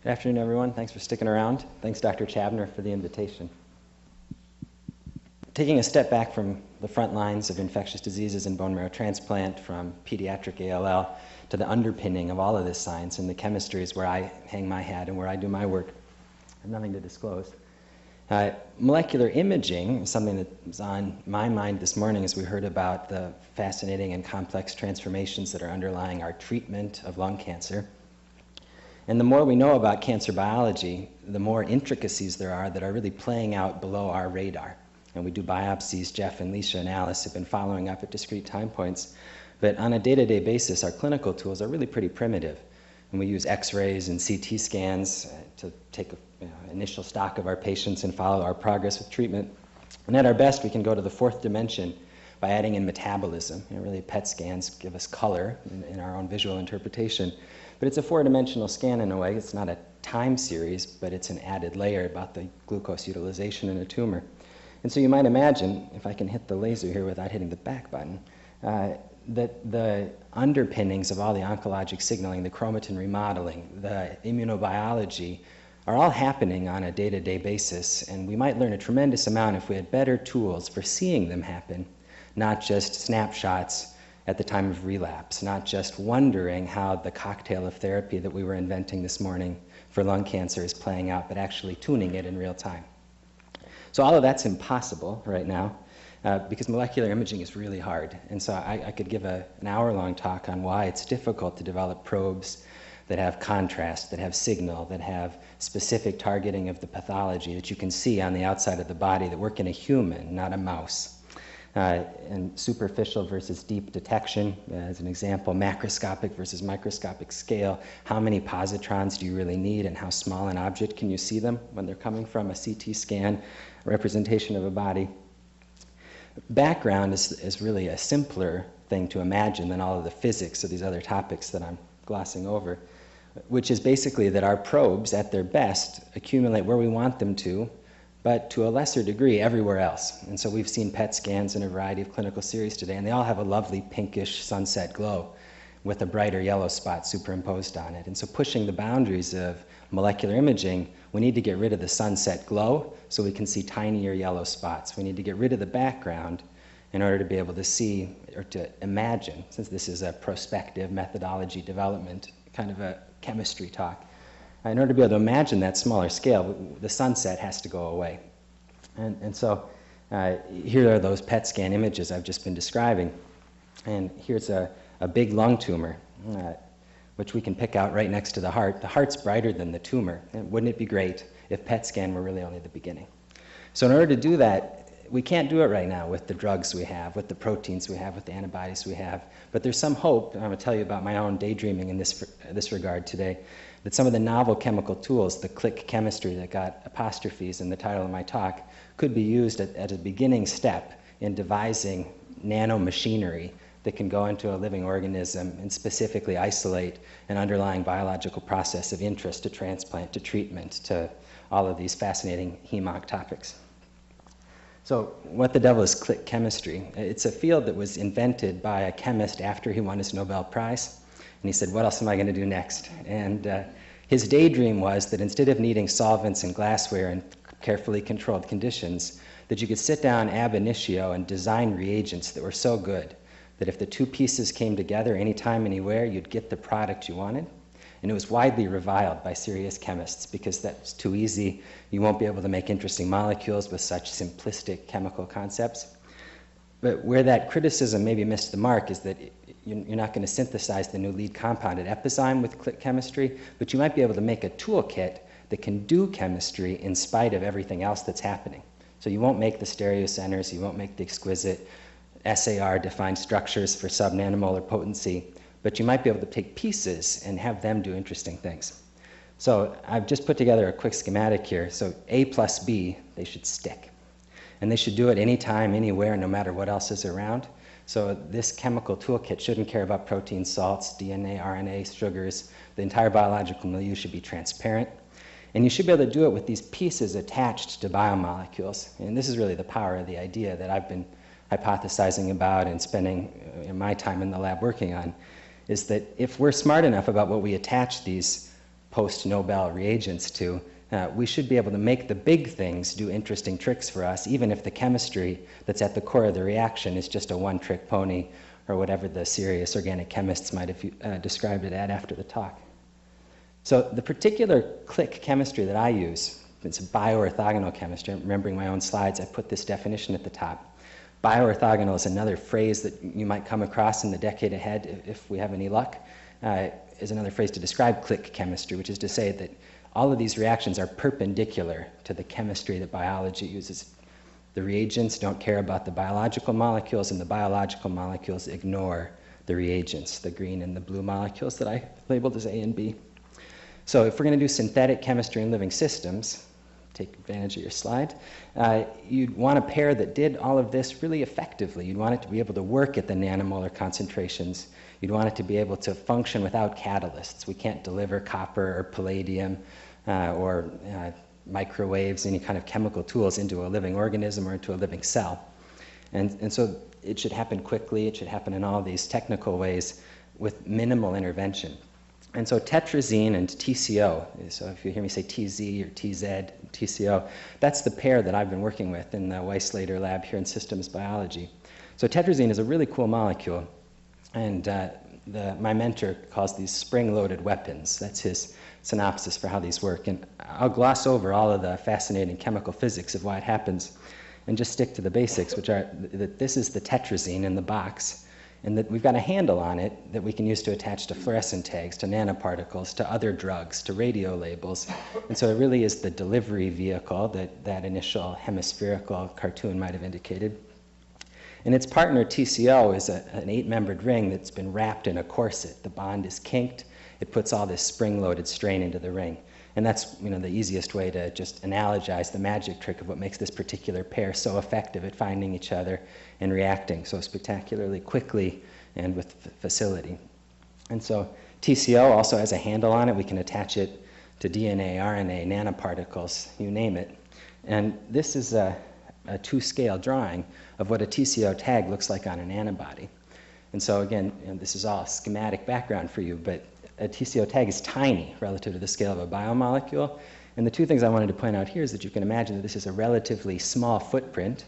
Good afternoon, everyone. Thanks for sticking around. Thanks, Dr. Chabner, for the invitation. Taking a step back from the front lines of infectious diseases and bone marrow transplant, from pediatric ALL to the underpinning of all of this science, and the chemistry is where I hang my hat and where I do my work. I have nothing to disclose. Molecular imaging is something that was on my mind this morning as we heard about the fascinating and complex transformations that are underlying our treatment of lung cancer. And the more we know about cancer biology, the more intricacies there are that are really playing out below our radar. And we do biopsies. Jeff and Leisha and Alice have been following up at discrete time points. But on a day-to-day basis, our clinical tools are really pretty primitive. And we use X-rays and CT scans to take an initial stock of our patients and follow our progress with treatment. And at our best, we can go to the fourth dimension by adding in metabolism. Really, PET scans give us color in our own visual interpretation. But it's a four-dimensional scan in a way. It's not a time series, but it's an added layer about the glucose utilization in a tumor. And so you might imagine, if I can hit the laser here without hitting the back button, that the underpinnings of all the oncologic signaling, the chromatin remodeling, the immunobiology, are all happening on a day-to-day basis. And we might learn a tremendous amount if we had better tools for seeing them happen, not just snapshots at the time of relapse, not just wondering how the cocktail of therapy that we were inventing this morning for lung cancer is playing out, but actually tuning it in real time. So all of that's impossible right now because molecular imaging is really hard. And so I could give an hour-long talk on why it's difficult to develop probes that have contrast, that have signal, that have specific targeting of the pathology that you can see on the outside of the body that work in a human, not a mouse. And superficial versus deep detection, as an example, macroscopic versus microscopic scale. How many positrons do you really need, and how small an object can you see them when they're coming from a CT scan representation of a body? Background is really a simpler thing to imagine than all of the physics of these other topics that I'm glossing over, which is basically that our probes, at their best, accumulate where we want them to, but to a lesser degree everywhere else. And so we've seen PET scans in a variety of clinical series today, and they all have a lovely pinkish sunset glow with a brighter yellow spot superimposed on it. And so pushing the boundaries of molecular imaging, we need to get rid of the sunset glow so we can see tinier yellow spots. We need to get rid of the background in order to be able to see or to imagine, since this is a prospective methodology development, kind of a chemistry talk. In order to be able to imagine that smaller scale, the sunset has to go away. And so here are those PET scan images I've just been describing. And here's a big lung tumor, which we can pick out right next to the heart. The heart's brighter than the tumor. And wouldn't it be great if PET scan were really only the beginning? So in order to do that, we can't do it right now with the drugs we have, with the proteins we have, with the antibodies we have. But there's some hope, and I'm going to tell you about my own daydreaming in this regard today, that some of the novel chemical tools, the click chemistry that got apostrophes in the title of my talk, could be used at a beginning step in devising nanomachinery that can go into a living organism and specifically isolate an underlying biological process of interest to transplant, to treatment, to all of these fascinating hem-onc topics. So what the devil is click chemistry? It's a field that was invented by a chemist after he won his Nobel Prize. And he said, what else am I going to do next? And his daydream was that instead of needing solvents and glassware in carefully controlled conditions, that you could sit down ab initio and design reagents that were so good that if the two pieces came together anytime, anywhere, you'd get the product you wanted. And it was widely reviled by serious chemists because that's too easy. You won't be able to make interesting molecules with such simplistic chemical concepts. But where that criticism maybe missed the mark is that you're not going to synthesize the new lead compound at Epizyme with click chemistry, but you might be able to make a toolkit that can do chemistry in spite of everything else that's happening. So you won't make the stereocenters, you won't make the exquisite SAR-defined structures for sub-nanomolar potency, but you might be able to take pieces and have them do interesting things. So I've just put together a quick schematic here. So A plus B, they should stick. And they should do it anytime, anywhere, no matter what else is around. So this chemical toolkit shouldn't care about proteins, salts, DNA, RNA, sugars. The entire biological milieu should be transparent. And you should be able to do it with these pieces attached to biomolecules. And this is really the power of the idea that I've been hypothesizing about and spending my time in the lab working on, is that if we're smart enough about what we attach these post-Nobel reagents to, we should be able to make the big things do interesting tricks for us, even if the chemistry that's at the core of the reaction is just a one-trick pony, or whatever the serious organic chemists might have described it at after the talk. So the particular click chemistry that I use, it's bioorthogonal chemistry. I'm remembering my own slides, I put this definition at the top. Bioorthogonal is another phrase that you might come across in the decade ahead, if we have any luck, is another phrase to describe click chemistry, which is to say that all of these reactions are perpendicular to the chemistry that biology uses. The reagents don't care about the biological molecules, and the biological molecules ignore the reagents, the green and the blue molecules that I labeled as A and B. So if we're going to do synthetic chemistry in living systems, take advantage of your slide, you'd want a pair that did all of this really effectively. You'd want it to be able to work at the nanomolar concentrations. You'd want it to be able to function without catalysts. We can't deliver copper or palladium or microwaves, any kind of chemical tools into a living organism or into a living cell. And so it should happen quickly. It should happen in all these technical ways with minimal intervention. And so tetrazine and TCO, so if you hear me say TZ or TZ, TCO, that's the pair that I've been working with in the Weiss-Later lab here in systems biology. So tetrazine is a really cool molecule, and my mentor calls these spring-loaded weapons. That's his synopsis for how these work. And I'll gloss over all of the fascinating chemical physics of why it happens and just stick to the basics, which are that this is the tetrazine in the box, and that we've got a handle on it that we can use to attach to fluorescent tags, to nanoparticles, to other drugs, to radio labels. And so it really is the delivery vehicle that that initial hemispherical cartoon might have indicated. And its partner, TCO, is an 8-membered ring that's been wrapped in a corset. The bond is kinked. It puts all this spring-loaded strain into the ring. And that's the easiest way to just analogize the magic trick of what makes this particular pair so effective at finding each other and reacting so spectacularly quickly and with facility. And so TCO also has a handle on it. We can attach it to DNA, RNA, nanoparticles, you name it. And this is a 2-scale drawing of what a TCO tag looks like on an antibody. And so again, this is all schematic background for you, but a TCO tag is tiny relative to the scale of a biomolecule. And the two things I wanted to point out here is that you can imagine that this is a relatively small footprint.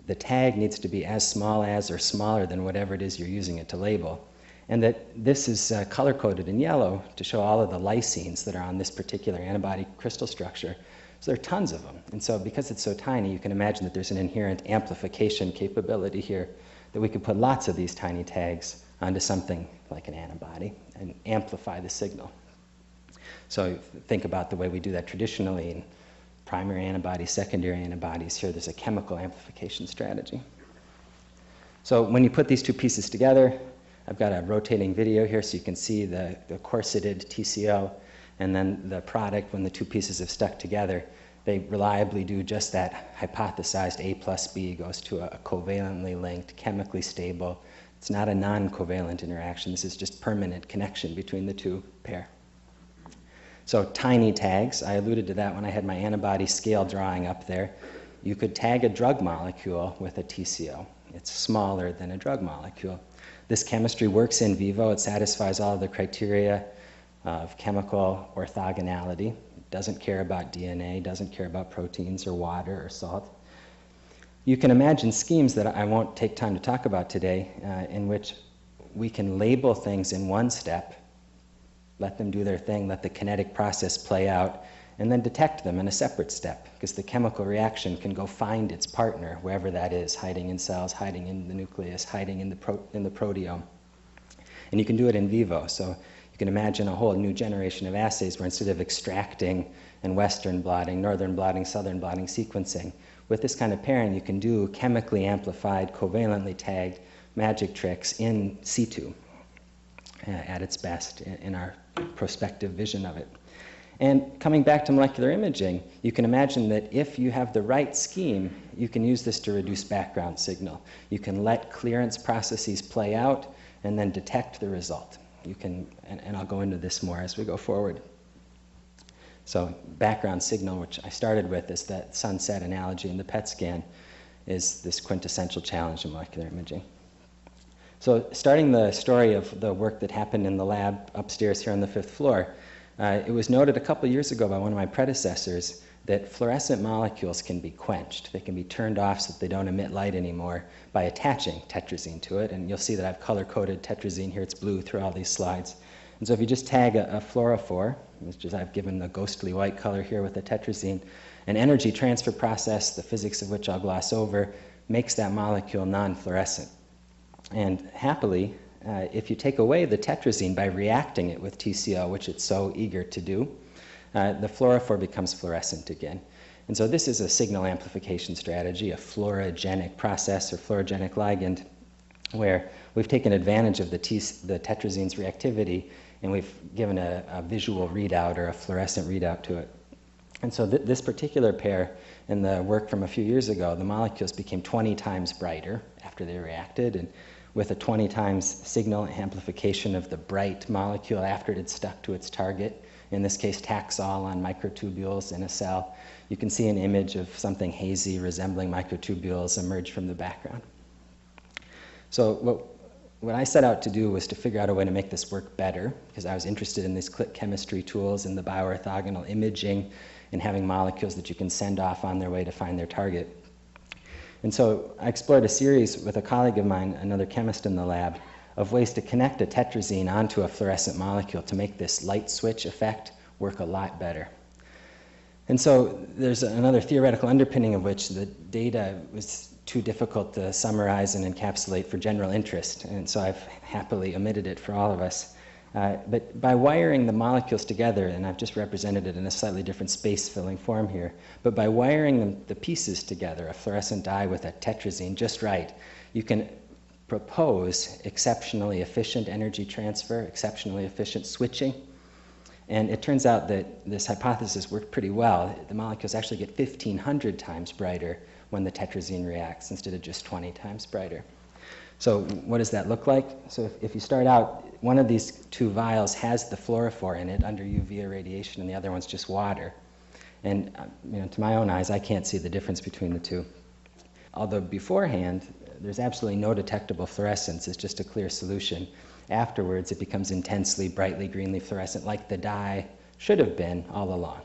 The tag needs to be as small as or smaller than whatever it is you're using it to label. And that this is color-coded in yellow to show all of the lysines that are on this particular antibody crystal structure. So there are tons of them. And so because it's so tiny, you can imagine that there's an inherent amplification capability here, that we could put lots of these tiny tags onto something like an antibody and amplify the signal. So think about the way we do that traditionally in primary antibodies, secondary antibodies. Here there's a chemical amplification strategy. So when you put these two pieces together, I've got a rotating video here so you can see the corseted TCO, and then the product when the two pieces have stuck together. They reliably do just that. Hypothesized A plus B goes to a covalently linked, chemically stable. It's not a non-covalent interaction. This is just permanent connection between the two pair. So tiny tags, I alluded to that when I had my antibody scale drawing up there. You could tag a drug molecule with a TCO. It's smaller than a drug molecule. This chemistry works in vivo. It satisfies all of the criteria of chemical orthogonality. It doesn't care about DNA, doesn't care about proteins or water or salt. You can imagine schemes that I won't take time to talk about today in which we can label things in one step, let them do their thing, let the kinetic process play out, and then detect them in a separate step, because the chemical reaction can go find its partner, wherever that is, hiding in cells, hiding in the nucleus, hiding in the proteome. And you can do it in vivo. So you can imagine a whole new generation of assays where instead of extracting and Western blotting, Northern blotting, Southern blotting sequencing, with this kind of pairing, you can do chemically amplified, covalently tagged magic tricks in situ at its best in our prospective vision of it. And coming back to molecular imaging, you can imagine that if you have the right scheme, you can use this to reduce background signal. You can let clearance processes play out and then detect the result. You can, and I'll go into this more as we go forward. So background signal, which I started with, is that sunset analogy in the PET scan, is this quintessential challenge in molecular imaging. So starting the story of the work that happened in the lab upstairs here on the 5th floor, It was noted a couple years ago by one of my predecessors that fluorescent molecules can be quenched. They can be turned off so that they don't emit light anymore by attaching tetrazine to it. And you'll see that I've color-coded tetrazine here. It's blue through all these slides. And so if you just tag a fluorophore, which is I've given the ghostly white color here with the tetrazine, an energy transfer process, the physics of which I'll gloss over, makes that molecule non-fluorescent. And happily, if you take away the tetrazine by reacting it with TCO, which it's so eager to do, the fluorophore becomes fluorescent again. And so this is a signal amplification strategy, a fluorogenic process or fluorogenic ligand, where we've taken advantage of the tetrazine's reactivity and we've given a visual readout or a fluorescent readout to it. And so this particular pair, in the work from a few years ago, the molecules became 20 times brighter after they reacted, and with a 20 times signal amplification of the bright molecule after it had stuck to its target, in this case Taxol on microtubules in a cell, you can see an image of something hazy resembling microtubules emerge from the background. So what I set out to do was to figure out a way to make this work better, because I was interested in these click chemistry tools and the bioorthogonal imaging and having molecules that you can send off on their way to find their target. And so I explored a series with a colleague of mine, another chemist in the lab, of ways to connect a tetrazine onto a fluorescent molecule to make this light switch effect work a lot better. And so there's another theoretical underpinning of which the data was too difficult to summarize and encapsulate for general interest, and so I've happily omitted it for all of us. But by wiring the molecules together, and I've just represented it in a slightly different space-filling form here, but by wiring the pieces together, a fluorescent dye with a tetrazine just right, you can propose exceptionally efficient energy transfer, exceptionally efficient switching. And it turns out that this hypothesis worked pretty well. The molecules actually get 1,500 times brighter when the tetrazine reacts instead of just 20 times brighter. So what does that look like? So if you start out, one of these two vials has the fluorophore in it under UV irradiation, and the other one's just water. And to my own eyes, I can't see the difference between the two. Although beforehand, there's absolutely no detectable fluorescence. It's just a clear solution. Afterwards, it becomes intensely, brightly, greenly fluorescent, like the dye should have been all along.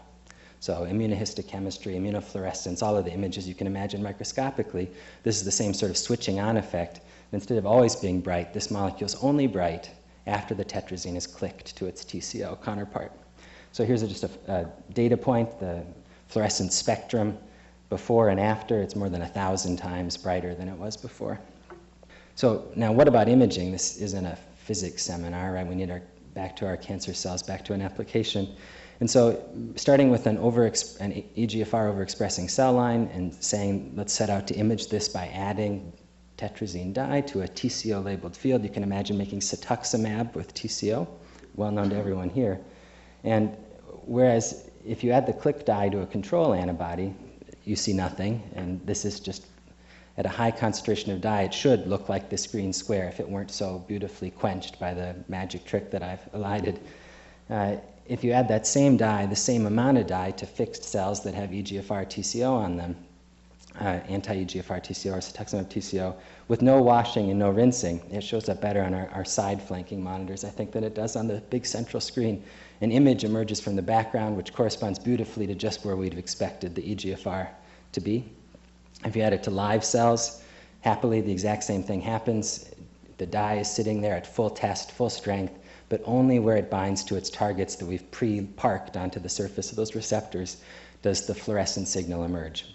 So immunohistochemistry, immunofluorescence, all of the images you can imagine microscopically, this is the same sort of switching on effect. Instead of always being bright, this molecule is only bright after the tetrazine is clicked to its TCO counterpart. So here's just a data point, the fluorescent spectrum before and after. It's more than 1,000 times brighter than it was before. So now what about imaging? This isn't a physics seminar, right? We need back to our cancer cells, back to an application. And so starting with an EGFR overexpressing cell line and saying, let's set out to image this by adding tetrazine dye to a TCO labeled field. You can imagine making cetuximab with TCO, well known to everyone here. And whereas if you add the click dye to a control antibody, you see nothing, and this is just at a high concentration of dye, it should look like this green square if it weren't so beautifully quenched by the magic trick that I've elided. If you add that same dye, the same amount of dye, to fixed cells that have EGFR TCO on them, anti-EGFR TCO or cetuximab TCO, with no washing and no rinsing, it shows up better on our side flanking monitors, I think, than it does on the big central screen. An image emerges from the background which corresponds beautifully to just where we'd have expected the EGFR to be. If you add it to live cells, happily the exact same thing happens. The dye is sitting there at full test, full strength, but only where it binds to its targets that we've pre-parked onto the surface of those receptors does the fluorescent signal emerge.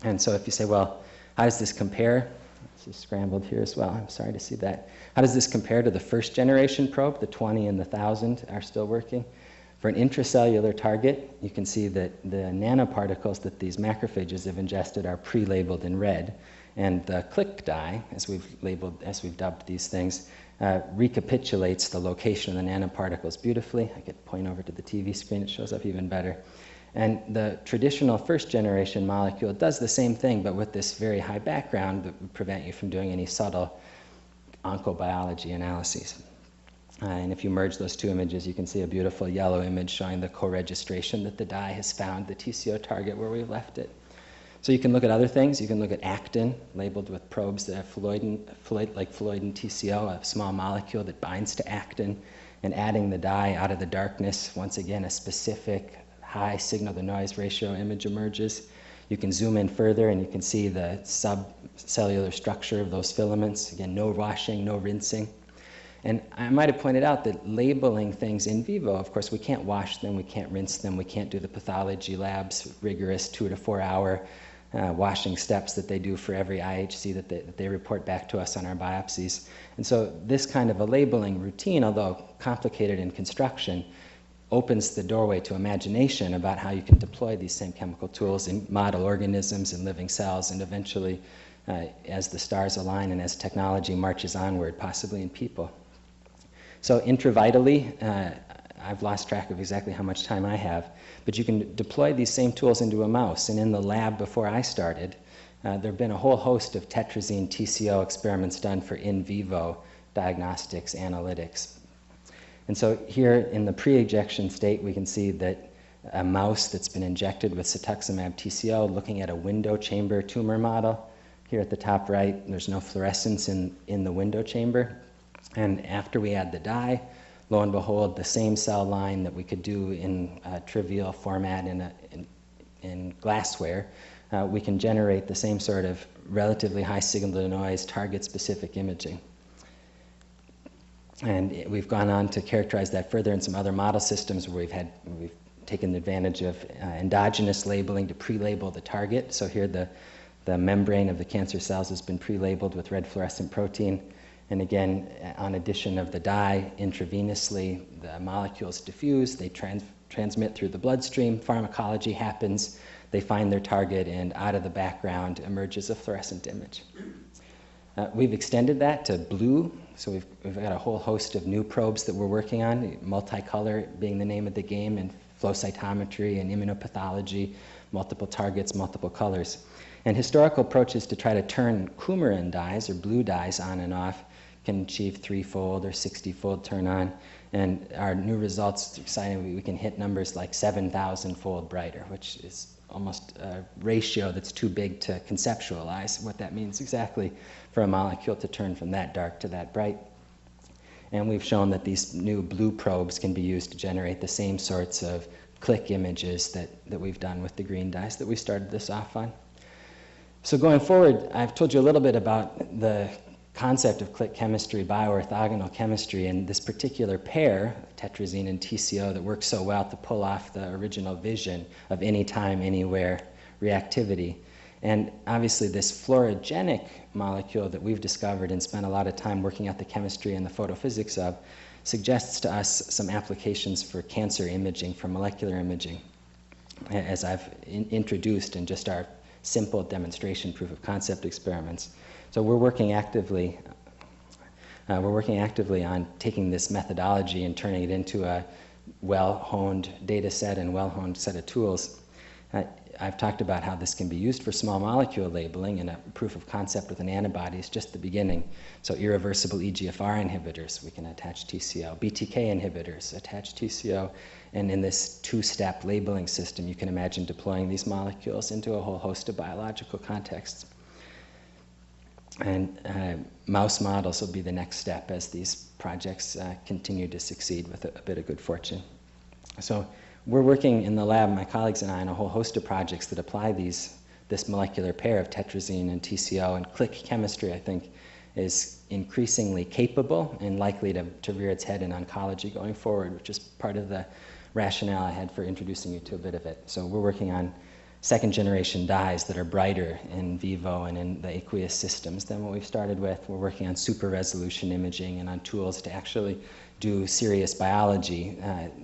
And so if you say, well, how does this compare? This is scrambled here as well. I'm sorry to see that. How does this compare to the first generation probe? The 20 and the 1000 are still working. For an intracellular target, you can see that the nanoparticles that these macrophages have ingested are pre-labeled in red. And the click dye, as we've dubbed these things, recapitulates the location of the nanoparticles beautifully. I could point over to the TV screen, it shows up even better. And the traditional first generation molecule does the same thing, but with this very high background that would prevent you from doing any subtle oncobiology analyses. And if you merge those two images, you can see a beautiful yellow image showing the co-registration that the dye has found the TCO target where we've left it. So you can look at other things. You can look at actin, labeled with probes that have like phalloidin TCO, a small molecule that binds to actin and adding the dye out of the darkness. Once again, a specific high signal-to-noise ratio image emerges. You can zoom in further and you can see the subcellular structure of those filaments. Again, no washing, no rinsing. And I might have pointed out that labeling things in vivo, of course, we can't wash them, we can't rinse them, we can't do the pathology labs, rigorous 2 to 4 hour washing steps that they do for every IHC that they report back to us on our biopsies. And so this kind of a labeling routine, although complicated in construction, opens the doorway to imagination about how you can deploy these same chemical tools in model organisms and living cells, and eventually, as the stars align and as technology marches onward, possibly in people. So intravitally, I've lost track of exactly how much time I have, but you can deploy these same tools into a mouse. And in the lab before I started, there have been a whole host of tetrazine TCO experiments done for in vivo diagnostics analytics. And so here in the pre-ejection state, we can see that a mouse that's been injected with cetuximab TCO, looking at a window chamber tumor model. Here at the top right, there's no fluorescence in the window chamber. And after we add the dye, lo and behold, the same cell line that we could do in a trivial format in glassware, we can generate the same sort of relatively high signal-to-noise target-specific imaging. And we've gone on to characterize that further in some other model systems where we've taken advantage of endogenous labeling to pre-label the target. So here the membrane of the cancer cells has been pre-labeled with red fluorescent protein. And again, on addition of the dye intravenously, the molecules diffuse, they transmit through the bloodstream, pharmacology happens, they find their target, and out of the background emerges a fluorescent image. We've extended that to blue, so we've got a whole host of new probes that we're working on, multicolor being the name of the game, and flow cytometry and immunopathology, multiple targets, multiple colors. And historical approaches to try to turn coumarin dyes, or blue dyes, on and off can achieve 3-fold or 60-fold turn on. And our new results are exciting. We can hit numbers like 7,000-fold brighter, which is almost a ratio that's too big to conceptualize what that means exactly for a molecule to turn from that dark to that bright. And we've shown that these new blue probes can be used to generate the same sorts of click images that we've done with the green dyes that we started this off on. So going forward, I've told you a little bit about the concept of click chemistry, bioorthogonal chemistry, and this particular pair, tetrazine and TCO, that works so well to pull off the original vision of anytime, anywhere reactivity. And obviously this fluorogenic molecule that we've discovered and spent a lot of time working out the chemistry and the photophysics of suggests to us some applications for cancer imaging, for molecular imaging, as I've introduced in just our simple demonstration proof of concept experiments. So we're working actively on taking this methodology and turning it into a well-honed data set and well-honed set of tools. I've talked about how this can be used for small molecule labeling, and a proof of concept with an antibody is just the beginning. So irreversible EGFR inhibitors, we can attach TCO. BTK inhibitors, attach TCO. And in this two-step labeling system, you can imagine deploying these molecules into a whole host of biological contexts. And mouse models will be the next step as these projects continue to succeed with a bit of good fortune. So we're working in the lab, my colleagues and I, on a whole host of projects that apply this molecular pair of tetrazine and TCO, and click chemistry, I think, is increasingly capable and likely to rear its head in oncology going forward, which is part of the rationale I had for introducing you to a bit of it. So we're working on second-generation dyes that are brighter in vivo and in the aqueous systems than what we've started with. We're working on super-resolution imaging and on tools to actually do serious biology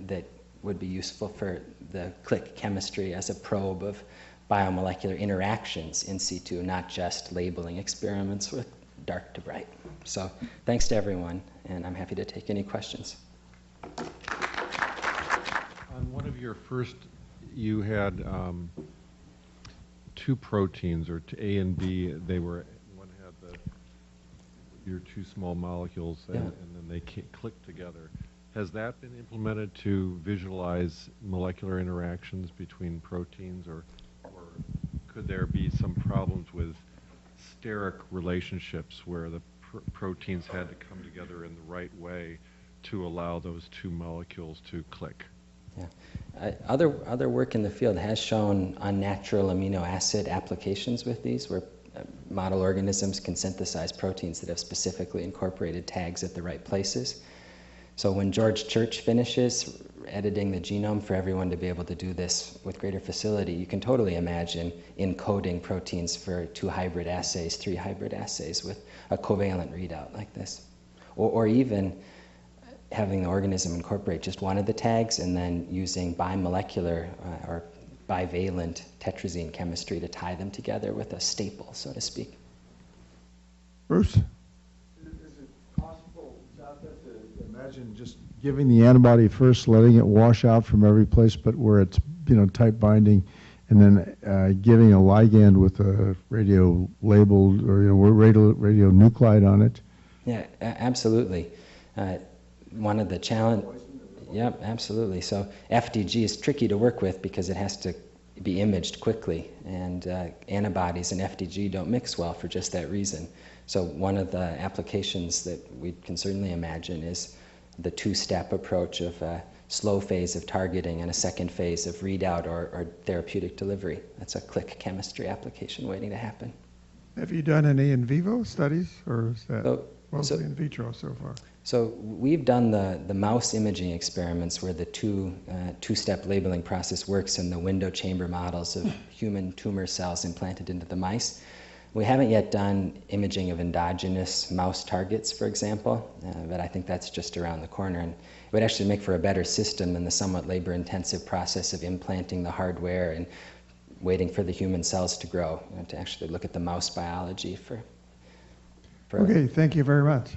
that would be useful for the click chemistry as a probe of biomolecular interactions in situ, not just labeling experiments with dark to bright. So thanks to everyone, and I'm happy to take any questions. On one of your first, you had two proteins, or A and B. They were, one had your two small molecules, and then they clicked together. Has that been implemented to visualize molecular interactions between proteins, or could there be some problems with steric relationships where the proteins had to come together in the right way to allow those two molecules to click. Yeah. Other work in the field has shown unnatural amino acid applications with these, where model organisms can synthesize proteins that have specifically incorporated tags at the right places. So when George Church finishes editing the genome for everyone to be able to do this with greater facility, you can totally imagine encoding proteins for 2 hybrid assays, 3 hybrid assays with a covalent readout like this. Or even having the organism incorporate just one of the tags and then using biomolecular or bivalent tetrazine chemistry to tie them together with a staple, so to speak. Bruce? Is it possible, Jonathan, to imagine just giving the antibody first, letting it wash out from every place but where it's, tight binding, and then giving a ligand with a radio labeled or radionuclide on it? Yeah, absolutely. One of the challenges. Yep, absolutely. So FDG is tricky to work with because it has to be imaged quickly, and antibodies and FDG don't mix well for just that reason. So one of the applications that we can certainly imagine is the 2-step approach of a slow phase of targeting and a second phase of readout or therapeutic delivery. That's a click chemistry application waiting to happen. Have you done any in vivo studies, or is that mostly in vitro so far? So we've done the mouse imaging experiments where the two-step labeling process works in the window chamber models of human tumor cells implanted into the mice. We haven't yet done imaging of endogenous mouse targets, for example, but I think that's just around the corner. And it would actually make for a better system than the somewhat labor-intensive process of implanting the hardware and waiting for the human cells to grow, to actually look at the mouse biology for Okay, thank you very much.